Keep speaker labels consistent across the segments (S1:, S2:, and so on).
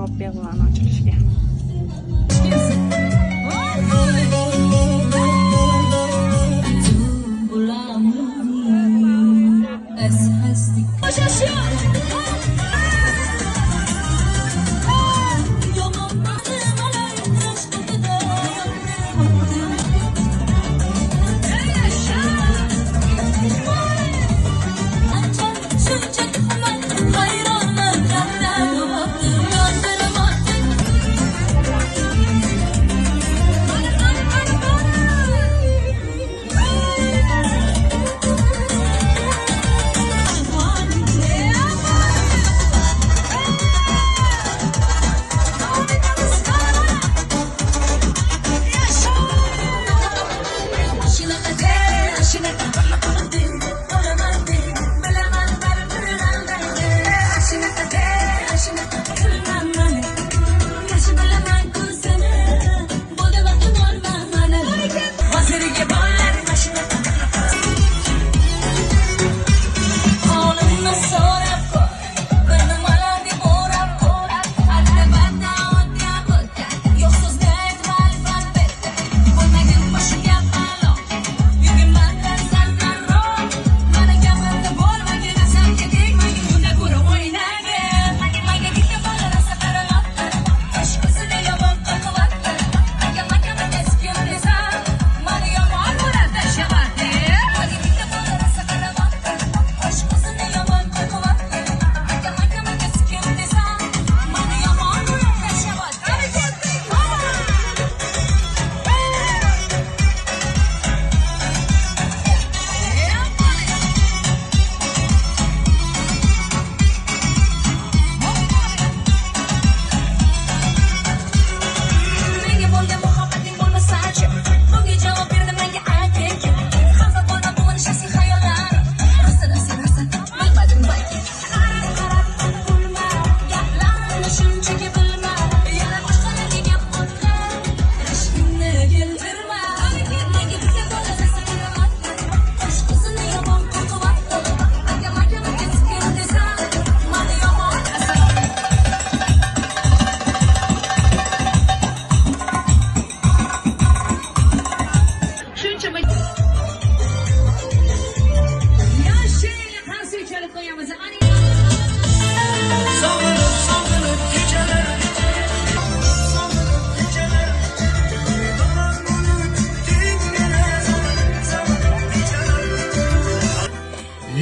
S1: javob beraman ochilishga.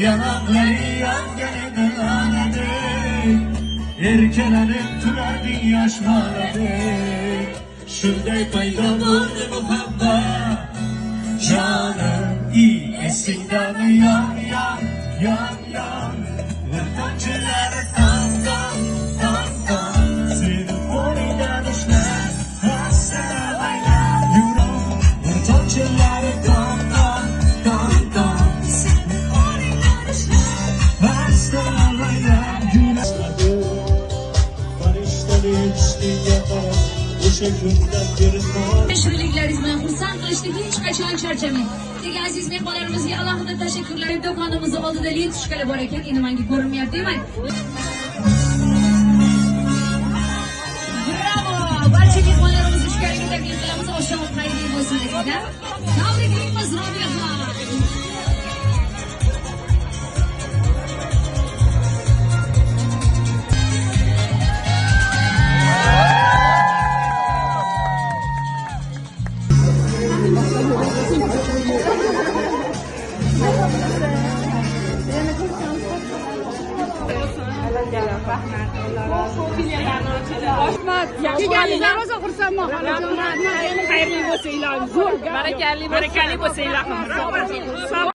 S2: Yanakları yanganini ağladık, erkelenip turardı yaşmaladık. Şunday paydo bo'ldi muhabbat, canım iyi esingdami yon yon yon yon. Vurtonchilari ton ton ton ton, seni qo'lingdan ushlab hassam aylab yurib. Vurtonchilari ton ton ton ton, seni qo'lingdan ushlab hassam aylab yurib. Farishtali ishqiga qarab o'sha kundan beri
S3: Shirliklaringiz bilan xursand qilishda hech qachon charchamang. Sizga aziz mehmonlarimizga alohida tashakkurlar. Do'konimiz oldida letushkalar bor ekan, endi menga ko'rinmayapti demak. Bravo! Barcha mehmonlarimizni tushkaliga taklif qilamiz. Oshom xayrli bo'lsin sizlar. Tabriklaymiz Robiyaxon.
S1: Kelganinglar bo'lsa xursandman xolajon. Xayrli bo'lsanglar. Zo'r. Barakali bo'lsanglar.